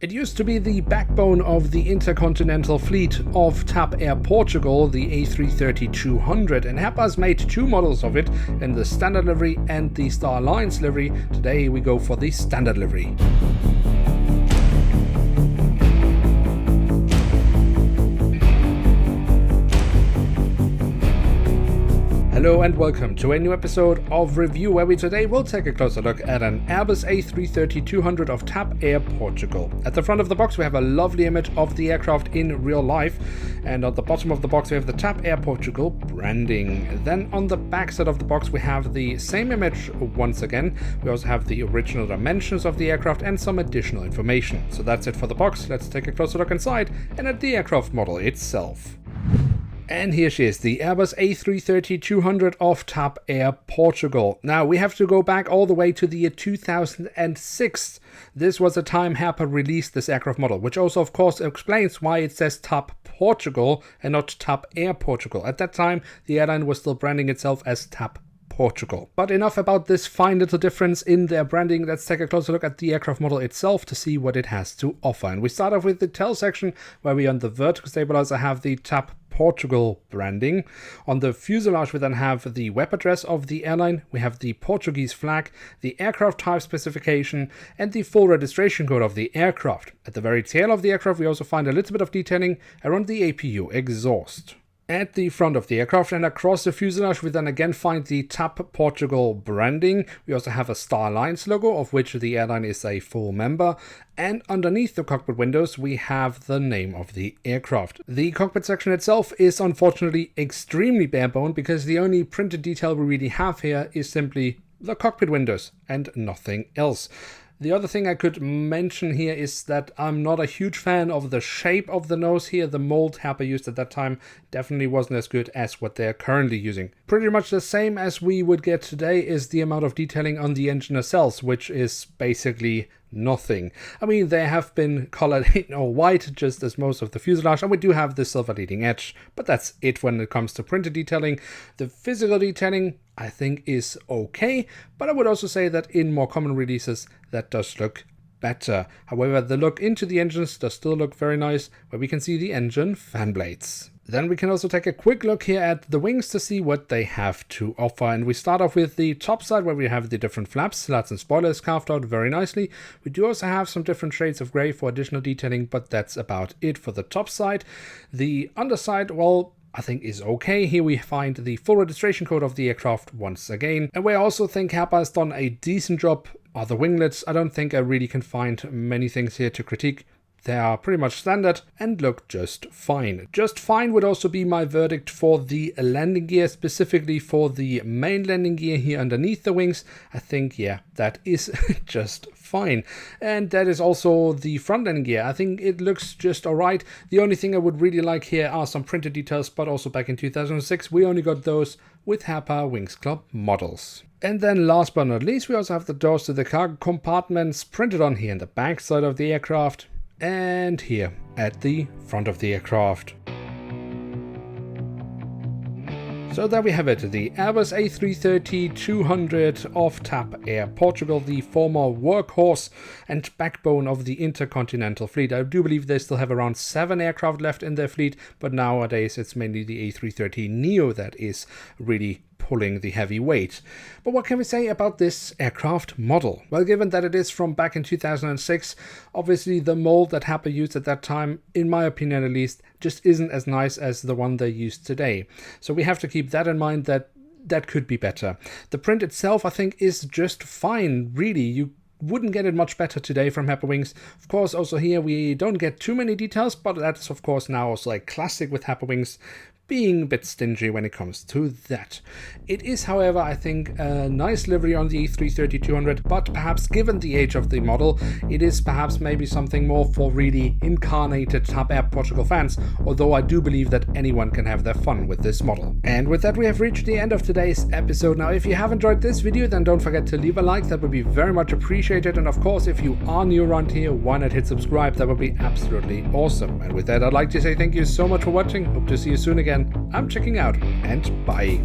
It used to be the backbone of the intercontinental fleet of TAP Air Portugal, the A330-200, and Herpa's made two models of it, in the standard livery and the Star Alliance livery. Today we go for the standard livery. Hello and welcome to a new episode of Review, where we today will take a closer look at an Airbus A330-200 of TAP Air Portugal. At the front of the box we have a lovely image of the aircraft in real life, and at the bottom of the box we have the TAP Air Portugal branding. Then on the back side of the box we have the same image once again. We also have the original dimensions of the aircraft and some additional information. So that's it for the box. Let's take a closer look inside and at the aircraft model itself. And here she is, the Airbus A330-200 of TAP Air Portugal. Now, we have to go back all the way to the year 2006. This was the time Herpa released this aircraft model, which also, of course, explains why it says TAP Portugal and not TAP Air Portugal. At that time, the airline was still branding itself as TAP Portugal. But enough about this fine little difference in their branding. Let's take a closer look at the aircraft model itself to see what it has to offer. And we start off with the tail section, where we on the vertical stabilizer have the TAP Portugal branding. On the fuselage we then have the web address of the airline, we have the Portuguese flag, the aircraft type specification, and the full registration code of the aircraft. At the very tail of the aircraft we also find a little bit of detailing around the APU exhaust. At the front of the aircraft and across the fuselage we then again find the TAP Portugal branding. We also have a Star Alliance logo, of which the airline is a full member, and underneath the cockpit windows we have the name of the aircraft. The cockpit section itself is unfortunately extremely bare-boned, because the only printed detail we really have here is simply the cockpit windows and nothing else. The other thing I could mention here is that I'm not a huge fan of the shape of the nose here. The mold Herpa used at that time definitely wasn't as good as what they're currently using. Pretty much the same as we would get today is the amount of detailing on the engine nacelles, which is basically nothing. I mean, they have been colored in all white, just as most of the fuselage, and we do have the silver leading edge, but that's it when it comes to printed detailing. The physical detailing I think is okay, but I would also say that in more common releases that does look better. However, the look into the engines does still look very nice, where we can see the engine fan blades. Then we can also take a quick look here at the wings to see what they have to offer. And we start off with the top side, where we have the different flaps, slats and spoilers carved out very nicely. We do also have some different shades of grey for additional detailing, but that's about it for the top side. The underside, well, I think is okay. Here we find the full registration code of the aircraft once again. And we also think Herpa has done a decent job. The winglets, I don't think I really can find many things here to critique. They are pretty much standard and look just fine. Just fine would also be my verdict for the landing gear, specifically for the main landing gear here underneath the wings. I think, yeah, that is just fine. And that is also the front landing gear. I think it looks just alright. The only thing I would really like here are some printed details, but also back in 2006 we only got those with Herpa Wings Club models. And then last but not least, we also have the doors to the cargo compartments printed on here in the back side of the aircraft and here at the front of the aircraft. So there we have it, the Airbus A330-200 of TAP Air Portugal, the former workhorse and backbone of the intercontinental fleet. I do believe they still have around 7 aircraft left in their fleet, but nowadays it's mainly the A330neo that is really pulling the heavy weight. But what can we say about this aircraft model? Well, given that it is from back in 2006, obviously the mold that Herpa used at that time, in my opinion at least, just isn't as nice as the one they use today. So we have to keep that in mind, that could be better. The print itself I think is just fine, really. You wouldn't get it much better today from Herpa Wings. Of course, also here we don't get too many details, but that's of course now also a classic with Herpa Wings, being a bit stingy when it comes to that. It is, however, I think a nice livery on the A330-200, but perhaps given the age of the model, it is perhaps maybe something more for really incarnated TAP Air Portugal fans, although I do believe that anyone can have their fun with this model. And with that we have reached the end of today's episode. Now, if you have enjoyed this video, then don't forget to leave a like, that would be very much appreciated. And of course, if you are new around here, why not hit subscribe? That would be absolutely awesome. And with that, I'd like to say thank you so much for watching. Hope to see you soon again. I'm checking out, and bye.